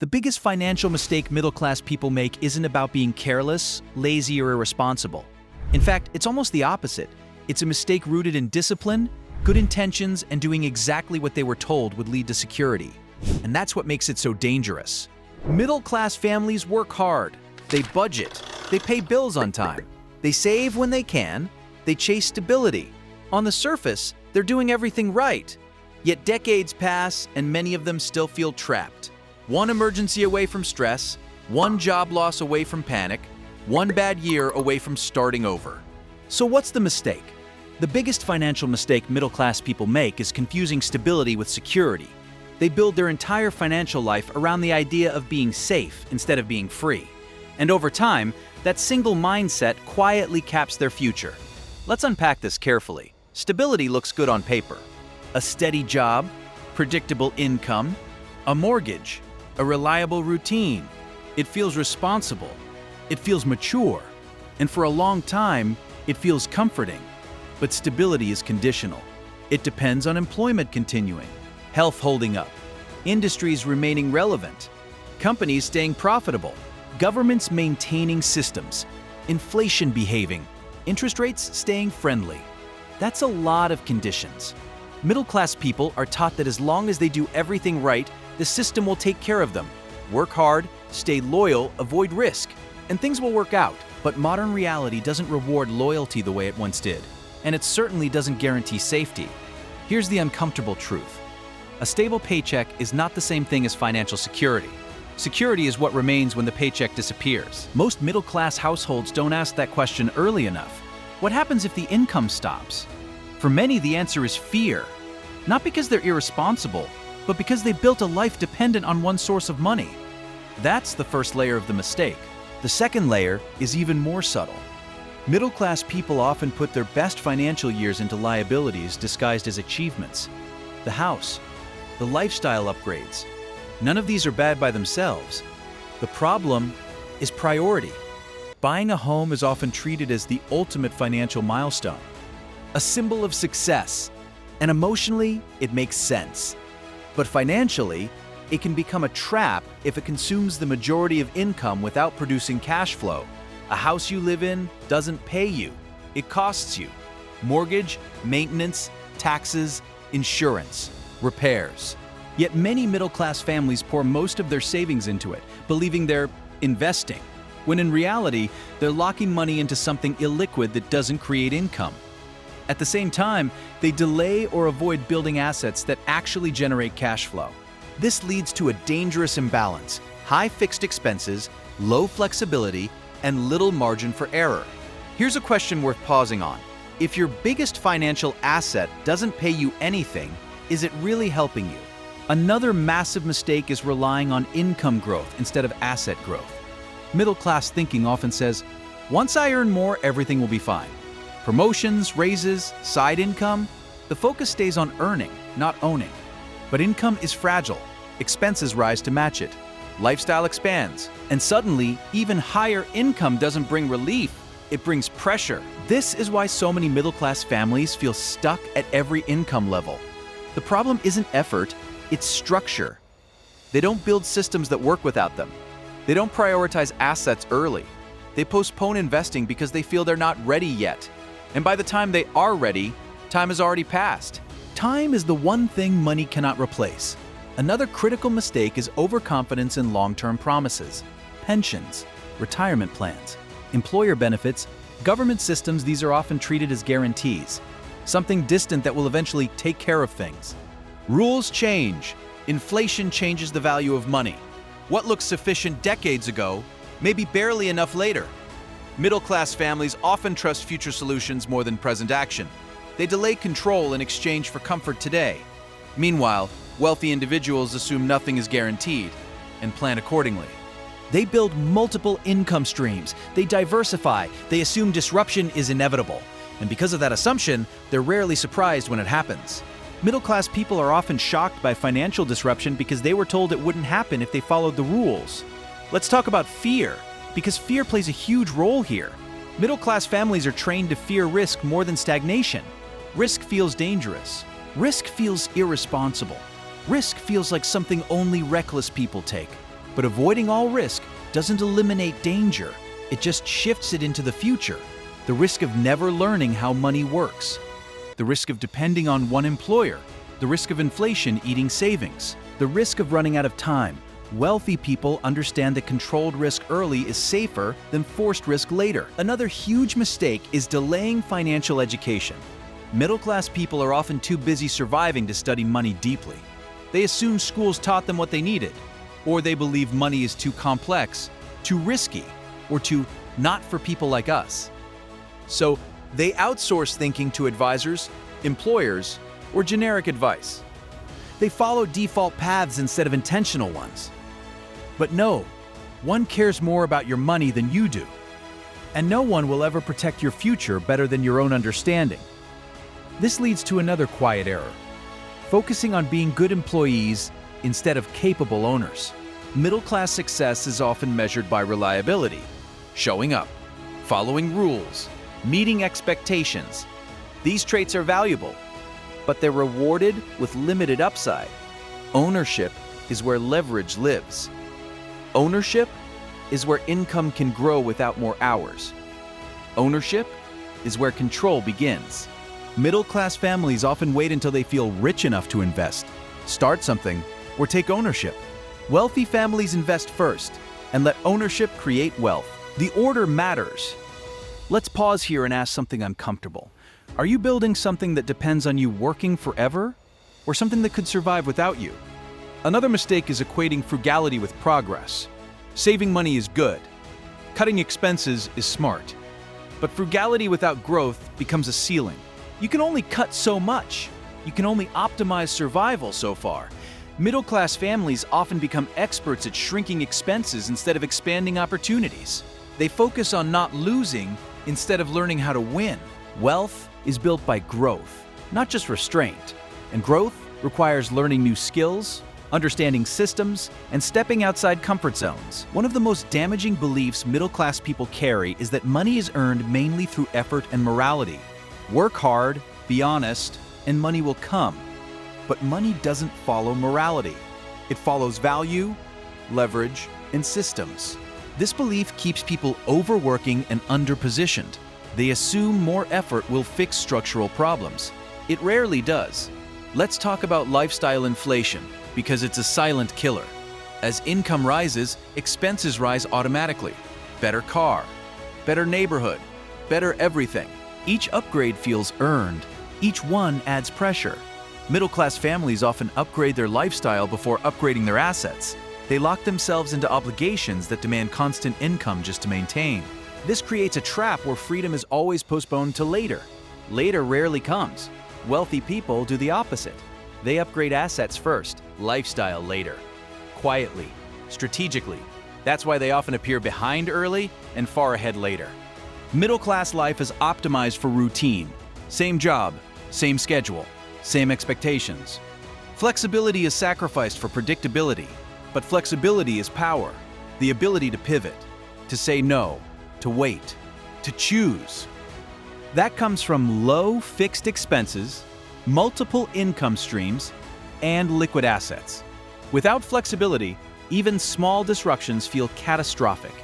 The biggest financial mistake middle-class people make isn't about being careless, lazy, or irresponsible. In fact, it's almost the opposite. It's a mistake rooted in discipline, good intentions, and doing exactly what they were told would lead to security. And that's what makes it so dangerous. Middle-class families work hard. They budget. They pay bills on time. They save when they can. They chase stability. On the surface, they're doing everything right. Yet decades pass, and many of them still feel trapped. One emergency away from stress, one job loss away from panic, one bad year away from starting over. So what's the mistake? The biggest financial mistake middle-class people make is confusing stability with security. They build their entire financial life around the idea of being safe instead of being free. And over time, that single mindset quietly caps their future. Let's unpack this carefully. Stability looks good on paper. A steady job, predictable income, a mortgage, a reliable routine. It feels responsible. It feels mature. And for a long time, it feels comforting. But stability is conditional. It depends on employment continuing, health holding up, industries remaining relevant, companies staying profitable, governments maintaining systems, inflation behaving, interest rates staying friendly. That's a lot of conditions. Middle-class people are taught that as long as they do everything right, the system will take care of them. Work hard, stay loyal, avoid risk, and things will work out. But modern reality doesn't reward loyalty the way it once did, and it certainly doesn't guarantee safety. Here's the uncomfortable truth. A stable paycheck is not the same thing as financial security. Security is what remains when the paycheck disappears. Most middle-class households don't ask that question early enough. What happens if the income stops? For many, the answer is fear. Not because they're irresponsible, but because they built a life dependent on one source of money. That's the first layer of the mistake. The second layer is even more subtle. Middle-class people often put their best financial years into liabilities disguised as achievements. The house, the lifestyle upgrades. None of these are bad by themselves. The problem is priority. Buying a home is often treated as the ultimate financial milestone, a symbol of success, and emotionally, it makes sense. But financially, it can become a trap if it consumes the majority of income without producing cash flow. A house you live in doesn't pay you. It costs you. Mortgage, maintenance, taxes, insurance, repairs. Yet many middle-class families pour most of their savings into it, believing they're investing, when in reality, they're locking money into something illiquid that doesn't create income. At the same time, they delay or avoid building assets that actually generate cash flow. This leads to a dangerous imbalance: high fixed expenses, low flexibility, and little margin for error. Here's a question worth pausing on. If your biggest financial asset doesn't pay you anything, is it really helping you? Another massive mistake is relying on income growth instead of asset growth. Middle-class thinking often says, once I earn more, everything will be fine. Promotions, raises, side income, the focus stays on earning, not owning. But income is fragile. Expenses rise to match it. Lifestyle expands. And suddenly, even higher income doesn't bring relief, it brings pressure. This is why so many middle-class families feel stuck at every income level. The problem isn't effort, it's structure. They don't build systems that work without them. They don't prioritize assets early. They postpone investing because they feel they're not ready yet. And by the time they are ready, time has already passed. Time is the one thing money cannot replace. Another critical mistake is overconfidence in long-term promises. Pensions, retirement plans, employer benefits, government systems, these are often treated as guarantees, something distant that will eventually take care of things. Rules change. Inflation changes the value of money. What looks sufficient decades ago may be barely enough later. Middle-class families often trust future solutions more than present action. They delay control in exchange for comfort today. Meanwhile, wealthy individuals assume nothing is guaranteed and plan accordingly. They build multiple income streams. They diversify. They assume disruption is inevitable. And because of that assumption, they're rarely surprised when it happens. Middle-class people are often shocked by financial disruption because they were told it wouldn't happen if they followed the rules. Let's talk about fear, because fear plays a huge role here. Middle-class families are trained to fear risk more than stagnation. Risk feels dangerous. Risk feels irresponsible. Risk feels like something only reckless people take. But avoiding all risk doesn't eliminate danger. It just shifts it into the future. The risk of never learning how money works. The risk of depending on one employer. The risk of inflation eating savings. The risk of running out of time. Wealthy people understand that controlled risk early is safer than forced risk later. Another huge mistake is delaying financial education. Middle-class people are often too busy surviving to study money deeply. They assume schools taught them what they needed, or they believe money is too complex, too risky, or too not for people like us. So they outsource thinking to advisors, employers, or generic advice. They follow default paths instead of intentional ones. But no, one cares more about your money than you do. And no one will ever protect your future better than your own understanding. This leads to another quiet error: focusing on being good employees instead of capable owners. Middle-class success is often measured by reliability, showing up, following rules, meeting expectations. These traits are valuable, but they're rewarded with limited upside. Ownership is where leverage lives. Ownership is where income can grow without more hours. Ownership is where control begins. Middle-class families often wait until they feel rich enough to invest, start something, or take ownership. Wealthy families invest first and let ownership create wealth. The order matters. Let's pause here and ask something uncomfortable. Are you building something that depends on you working forever, or something that could survive without you? Another mistake is equating frugality with progress. Saving money is good. Cutting expenses is smart. But frugality without growth becomes a ceiling. You can only cut so much. You can only optimize survival so far. Middle-class families often become experts at shrinking expenses instead of expanding opportunities. They focus on not losing instead of learning how to win. Wealth is built by growth, not just restraint. And growth requires learning new skills, understanding systems, and stepping outside comfort zones. One of the most damaging beliefs middle-class people carry is that money is earned mainly through effort and morality. Work hard, be honest, and money will come. But money doesn't follow morality. It follows value, leverage, and systems. This belief keeps people overworking and underpositioned. They assume more effort will fix structural problems. It rarely does. Let's talk about lifestyle inflation, because it's a silent killer. As income rises, expenses rise automatically. Better car, better neighborhood, better everything. Each upgrade feels earned. Each one adds pressure. Middle-class families often upgrade their lifestyle before upgrading their assets. They lock themselves into obligations that demand constant income just to maintain. This creates a trap where freedom is always postponed to later. Later rarely comes. Wealthy people do the opposite. They upgrade assets first, lifestyle later. Quietly, strategically. That's why they often appear behind early and far ahead later. Middle-class life is optimized for routine. Same job, same schedule, same expectations. Flexibility is sacrificed for predictability, but flexibility is power. The ability to pivot, to say no, to wait, to choose. That comes from low fixed expenses, multiple income streams, and liquid assets. Without flexibility, even small disruptions feel catastrophic.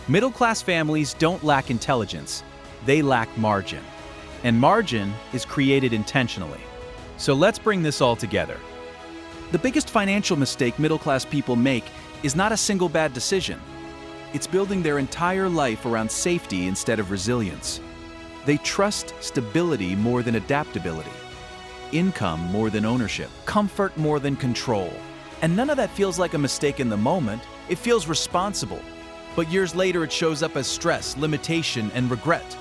Middle-class families don't lack intelligence, they lack margin. And margin is created intentionally. So let's bring this all together. The biggest financial mistake middle-class people make is not a single bad decision. It's building their entire life around safety instead of resilience. They trust stability more than adaptability, income more than ownership, comfort more than control. And none of that feels like a mistake in the moment. It feels responsible. But years later, it shows up as stress, limitation, and regret.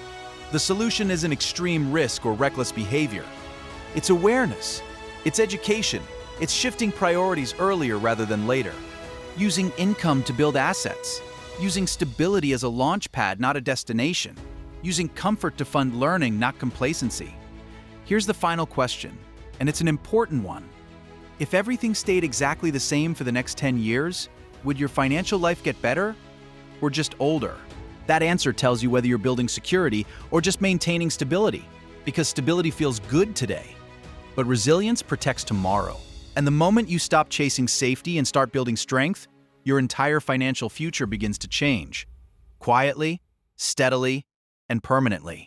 The solution isn't extreme risk or reckless behavior. It's awareness. It's education. It's shifting priorities earlier rather than later. Using income to build assets. Using stability as a launch pad, not a destination. Using comfort to fund learning, not complacency. Here's the final question, and it's an important one. If everything stayed exactly the same for the next 10 years, would your financial life get better or just older? That answer tells you whether you're building security or just maintaining stability, because stability feels good today, but resilience protects tomorrow. And the moment you stop chasing safety and start building strength, your entire financial future begins to change, quietly, steadily, and permanently.